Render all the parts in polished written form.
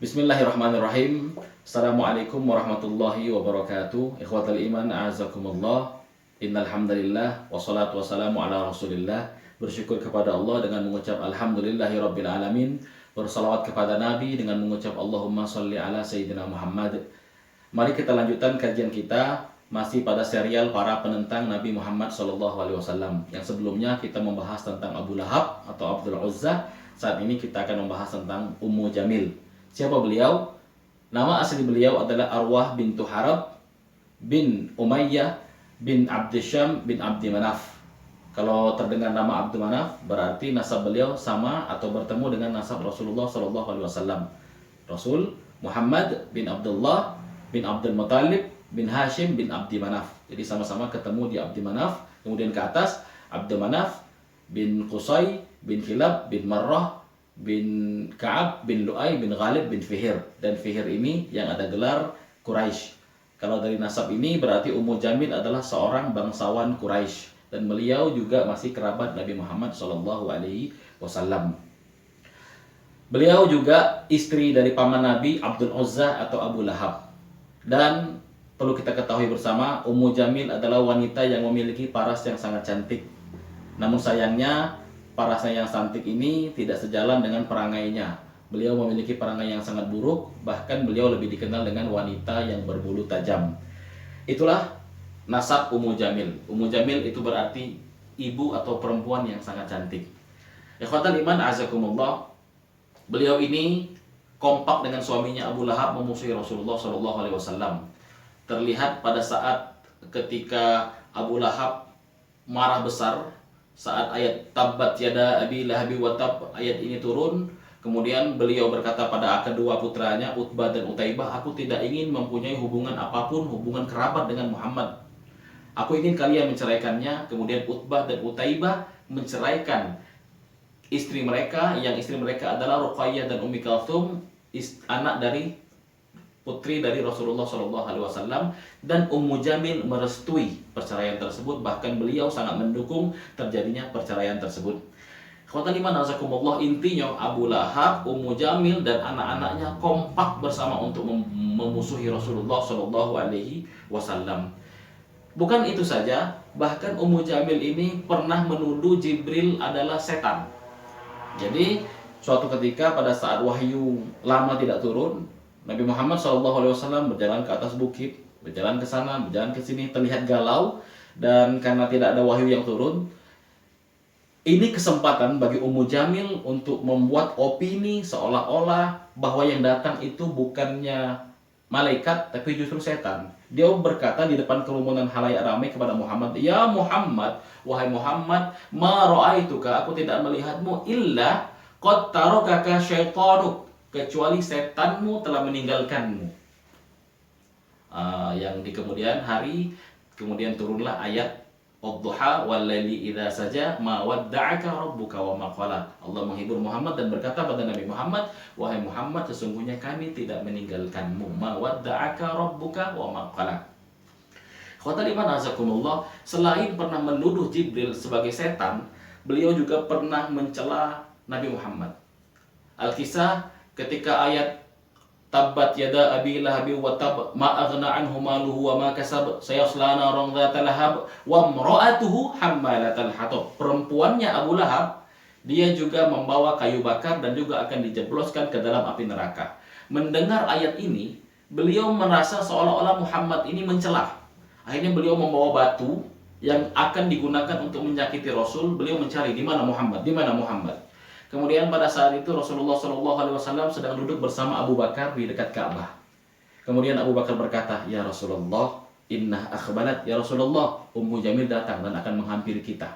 Bismillahirrahmanirrahim. Assalamualaikum warahmatullahi wabarakatuh. Ikhwatal iman, a'azakumullah. Innal hamdalillah wassalatu wassalamu ala Rasulillah. Bersyukur kepada Allah dengan mengucap alhamdulillahirabbil alamin. Bersalawat kepada Nabi dengan mengucap Allahumma shalli ala sayyidina Muhammad. Mari kita lanjutkan kajian kita masih pada serial para penentang Nabi Muhammad SAW. Yang sebelumnya kita membahas tentang Abu Lahab atau Abdul Uzza. Saat ini kita akan membahas tentang Ummu Jamil. Siapa beliau? Nama asli beliau adalah Arwah bintu Harab bin Umayyah bin Abdisyam bin Abdi Manaf. Kalau terdengar nama Abdi Manaf, berarti nasab beliau sama atau bertemu dengan nasab Rasulullah SAW. Rasul Muhammad bin Abdullah bin Abdul Muttalib bin Hashim bin Abdi Manaf. Jadi sama-sama ketemu di Abdi Manaf. Kemudian ke atas Abdi Manaf bin Qusay bin Kilab bin Marrah bin Ka'ab bin Lu'ay bin Ghalib bin Fihir. Dan Fihir ini yang ada gelar Quraisy. Kalau dari nasab ini berarti Ummu Jamil adalah seorang bangsawan Quraisy. Dan beliau juga masih kerabat Nabi Muhammad SAW. Beliau juga istri dari paman Nabi Abdul Uzza atau Abu Lahab. Dan perlu kita ketahui bersama, Ummu Jamil adalah wanita yang memiliki paras yang sangat cantik. Namun sayangnya parasnya yang cantik ini tidak sejalan dengan perangainya. Beliau memiliki perangai yang sangat buruk, bahkan beliau lebih dikenal dengan wanita yang berbulu tajam. Itulah nasab Ummu Jamil. Ummu Jamil itu berarti ibu atau perempuan yang sangat cantik. Ikhwatal iman azakumullah. Beliau ini kompak dengan suaminya Abu Lahab memusuhi Rasulullah SAW. Terlihat pada saat ketika Abu Lahab marah besar saat ayat Tabbat yada Abi Lahabi wa tab ayat ini turun. Kemudian beliau berkata pada kedua putranya Utbah dan Utaibah, aku tidak ingin mempunyai hubungan apapun, hubungan kerabat dengan Muhammad. Aku ingin kalian menceraikannya. Kemudian Utbah dan Utaibah menceraikan istri mereka, yang istri mereka adalah Ruqayyah dan Ummi Kalthum, anak dari putri dari Rasulullah SAW. Dan Ummu Jamil merestui perceraian tersebut, bahkan beliau sangat mendukung terjadinya perceraian tersebut. Ikhwatan iman azakumullah, intinya Abu Lahab, Ummu Jamil dan anak-anaknya kompak bersama untuk memusuhi Rasulullah SAW. Bukan itu saja, bahkan Ummu Jamil ini pernah menuduh Jibril adalah setan. Jadi suatu ketika pada saat wahyu lama tidak turun, Nabi Muhammad SAW berjalan ke atas bukit, berjalan ke sana, berjalan ke sini, terlihat galau. Dan karena tidak ada wahyu yang turun, ini kesempatan bagi Ummu Jamil untuk membuat opini seolah-olah bahwa yang datang itu bukannya malaikat, tapi justru setan. Dia berkata di depan kerumunan halayak ramai kepada Muhammad, ya Muhammad, wahai Muhammad, ma ra'aituka, aku tidak melihatmu illa qad tarakaka syaitanuk, kecuali setanmu telah meninggalkanmu. Yang di kemudian hari kemudian turunlah ayat Ad-duha wal-laili idza saja ma wadda'aka rabbuka wa ma qala. Allah menghibur Muhammad dan berkata pada Nabi Muhammad, wahai Muhammad, sesungguhnya kami tidak meninggalkanmu. Ma wadda'aka rabbuka wa ma qala. Khawatir iman azakumullah, selain pernah menuduh Jibril sebagai setan, beliau juga pernah mencela Nabi Muhammad. Al-Kisah ketika ayat Tabbat yada Abi Lahabi wa tab ma aghna anhu maluhu wa ma kasab sayasla naran dzata lahab wa imra'atuhu hammalatal hatab. Perempuannya Abu Lahab, dia juga membawa kayu bakar dan juga akan dijebloskan ke dalam api neraka. Mendengar ayat ini, beliau merasa seolah-olah Muhammad ini mencela. Akhirnya beliau membawa batu yang akan digunakan untuk menyakiti Rasul. Beliau mencari di mana Muhammad, di mana Muhammad. Kemudian pada saat itu Rasulullah SAW sedang duduk bersama Abu Bakar di dekat Ka'bah. Kemudian Abu Bakar berkata, ya Rasulullah, inna akhbalat, ya Rasulullah, Ummu Jamil datang dan akan menghampiri kita.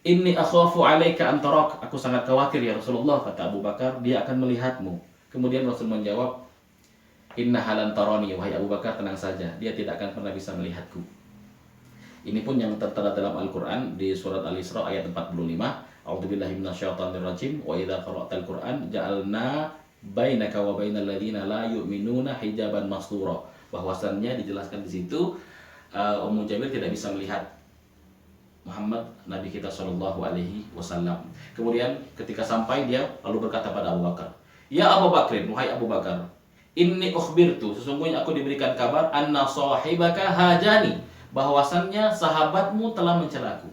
Inni akhafu alaika antarak, aku sangat khawatir ya Rasulullah, kata Abu Bakar, dia akan melihatmu. Kemudian Rasul menjawab, inna halan tarani, wahai Abu Bakar, tenang saja, dia tidak akan pernah bisa melihatku. Ini pun yang tertera dalam Al-Quran di surat Al-Isra ayat 45. A'udzubillahi minasyaitonirrajim. Wa idza qara'tal Qur'an ja'alna bainaka wa bainal ladzina la yu'minuna hijaban mastura. Bahwasannya dijelaskan di situ Ummu Jamil tidak bisa melihat Muhammad Nabi kita SAW. Kemudian ketika sampai dia lalu berkata pada Abu Bakar, Ya Abu Bakrin, wahai Abu Bakar, inni ukhbirtu, sesungguhnya aku diberikan kabar, anna sahibaka hajani, bahwasannya sahabatmu telah mencelaku.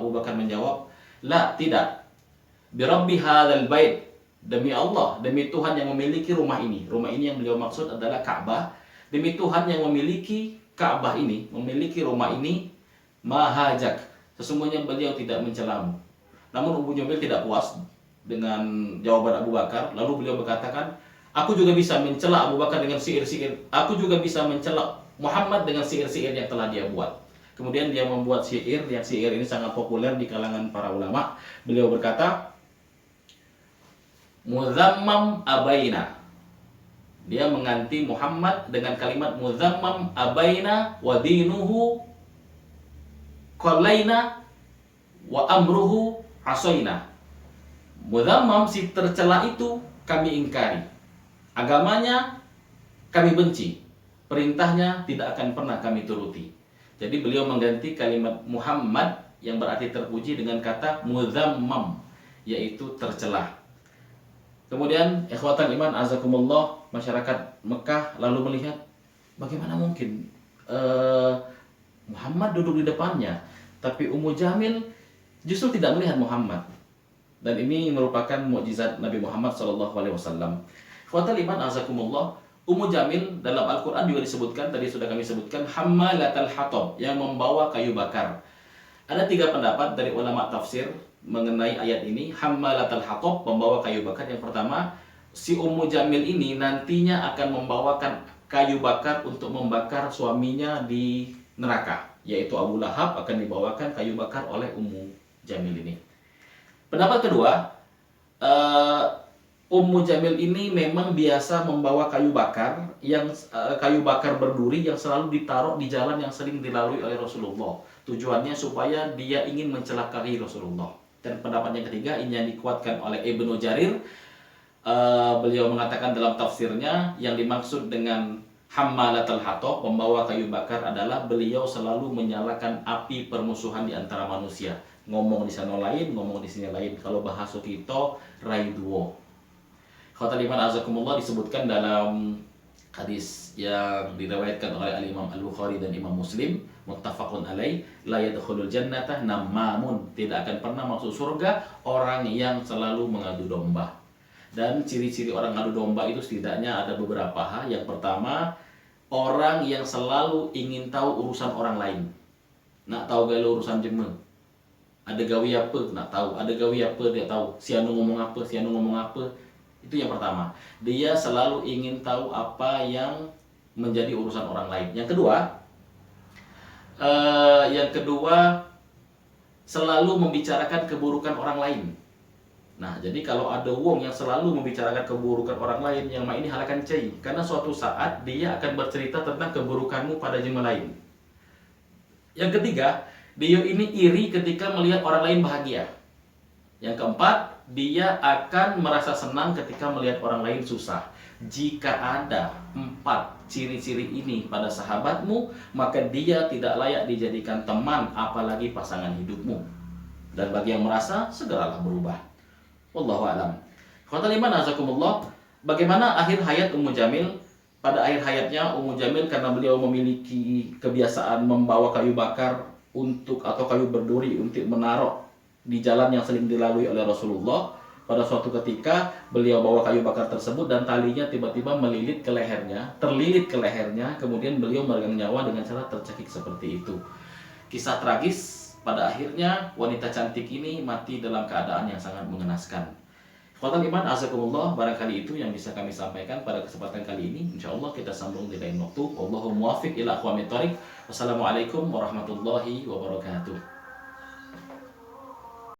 Abu Bakar menjawab, la, tidak. Birabbi hadzal bait, demi Allah, demi Tuhan yang memiliki rumah ini. Rumah ini yang beliau maksud adalah Ka'bah. Demi Tuhan yang memiliki Ka'bah ini, memiliki rumah ini, mahajak, sesungguhnya beliau tidak mencelamu. Namun Ummu Jamil tidak puas dengan jawaban Abu Bakar, lalu beliau berkatakan, aku juga bisa mencela Abu Bakar dengan sihir-sihir, aku juga bisa mencela Muhammad dengan sihir-sihir yang telah dia buat. Kemudian dia membuat sihir, yang sihir ini sangat populer di kalangan para ulama. Beliau berkata, Muzammam abaina, dia mengganti Muhammad dengan kalimat Muzammam abaina wa dinuhu qalaina wa amruhu asaina. Muzammam, si tercela itu kami ingkari, agamanya kami benci, perintahnya tidak akan pernah kami turuti. Jadi beliau mengganti kalimat Muhammad yang berarti terpuji dengan kata muzammam, yaitu tercela. Kemudian ikhwatan iman azakumullah, masyarakat Mekah lalu melihat, bagaimana mungkin Muhammad duduk di depannya, tapi Ummu Jamil justru tidak melihat Muhammad. Dan ini merupakan mukjizat Nabi Muhammad SAW. Ikhwatal iman azakumullah, Ummu Jamil dalam Al-Quran juga disebutkan, tadi sudah kami sebutkan, hammalatal hatab, yang membawa kayu bakar. Ada 3 pendapat dari ulama tafsir mengenai ayat ini, hammalatal hatab, membawa kayu bakar. Yang pertama, si Ummu Jamil ini nantinya akan membawakan kayu bakar untuk membakar suaminya di neraka, yaitu Abu Lahab akan dibawakan kayu bakar oleh Ummu Jamil ini. Pendapat kedua, Ummu Jamil ini memang biasa membawa kayu bakar, yang kayu bakar berduri yang selalu ditaruh di jalan yang sering dilalui oleh Rasulullah. Tujuannya supaya dia ingin mencelakai Rasulullah. Dan pendapat yang ketiga, ini yang dikuatkan oleh Ibnu Jarir. Beliau mengatakan dalam tafsirnya, yang dimaksud dengan hammalatul hatab, membawa kayu bakar, adalah beliau selalu menyalakan api permusuhan di antara manusia. Ngomong di sana lain, ngomong di sini lain. Kalau bahasa kita raiduo. Khawatir iman azakumullah, disebutkan dalam hadis yang diriwayatkan oleh Al-Imam Al-Bukhari dan Imam Muslim, muttafaqun alaih, la yadkhulul jannata namamun, tidak akan pernah masuk surga orang yang selalu mengadu domba. Dan ciri-ciri orang adu domba itu setidaknya ada beberapa hal. Yang pertama, orang yang selalu ingin tahu urusan orang lain. Nak tahu gaya urusan jema, ada gawi apa, nak tahu. Ada gawi apa, dia tahu. Si anu ngomong apa, si anu ngomong apa. Itu yang pertama. Dia selalu ingin tahu apa yang menjadi urusan orang lain. Yang kedua, selalu membicarakan keburukan orang lain. Nah, jadi kalau ada wong yang selalu membicarakan keburukan orang lain, yang ini halakan cai, karena suatu saat dia akan bercerita tentang keburukanmu pada jemaah lain. Yang ketiga, dia ini iri ketika melihat orang lain bahagia. Yang keempat, dia akan merasa senang ketika melihat orang lain susah. Jika ada 4 ciri-ciri ini pada sahabatmu, maka dia tidak layak dijadikan teman, apalagi pasangan hidupmu. Dan bagi yang merasa, segeralah berubah. Wallahu a'lam. Khawatir iman azakumullah, bagaimana akhir hayat Ummu Jamil? Pada akhir hayatnya Ummu Jamil, karena beliau memiliki kebiasaan membawa kayu bakar atau kayu berduri untuk menaruh di jalan yang sering dilalui oleh Rasulullah. Pada suatu ketika beliau bawa kayu bakar tersebut dan talinya tiba-tiba terlilit ke lehernya, kemudian beliau meregang nyawa dengan cara tercekik seperti itu. Kisah tragis, pada akhirnya wanita cantik ini mati dalam keadaan yang sangat mengenaskan. Ikhwatal iman azakumullah, barangkali itu yang bisa kami sampaikan pada kesempatan kali ini. Insyaallah kita sambung di lain waktu. Wallahu muwaffiq ila aqwamit thoriq. Wassalamualaikum warahmatullahi wabarakatuh.